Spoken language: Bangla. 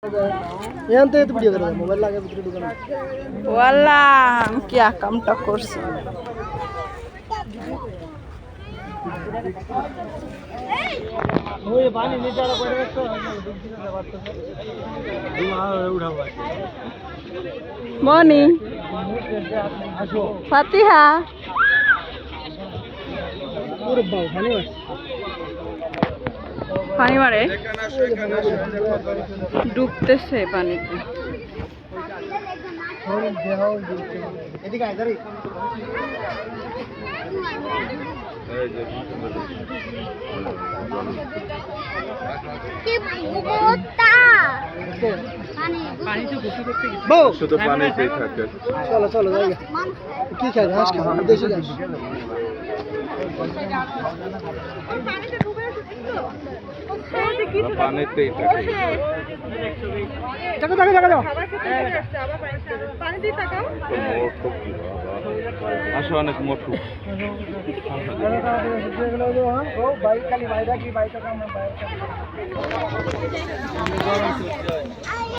यहाँ तो वीडियो कर रहा है मोबाइल लगा भीतर दुकान वाला क्या कामटा করছে ওই পানি নিচে আর পড়ে গেছে উঠাও মনি ফাতিহা ওরে বাবা পানি মারে ডুবতেছে পানিতে এদিকে আয় দাঁড়ি কি বোতা পানি তো গোসল করতে গেছে বউ শুধু পানিতেই থাকে। চলো চলো যাই কি খাই ঘাস খাও দেশি ঘাস পানিতেই থাকে। টাকা টাকা টাকা দাও মোটু আসো অনেক মোটু ও বাইক খালি বাইরা কি বাইকটা কাম বাইক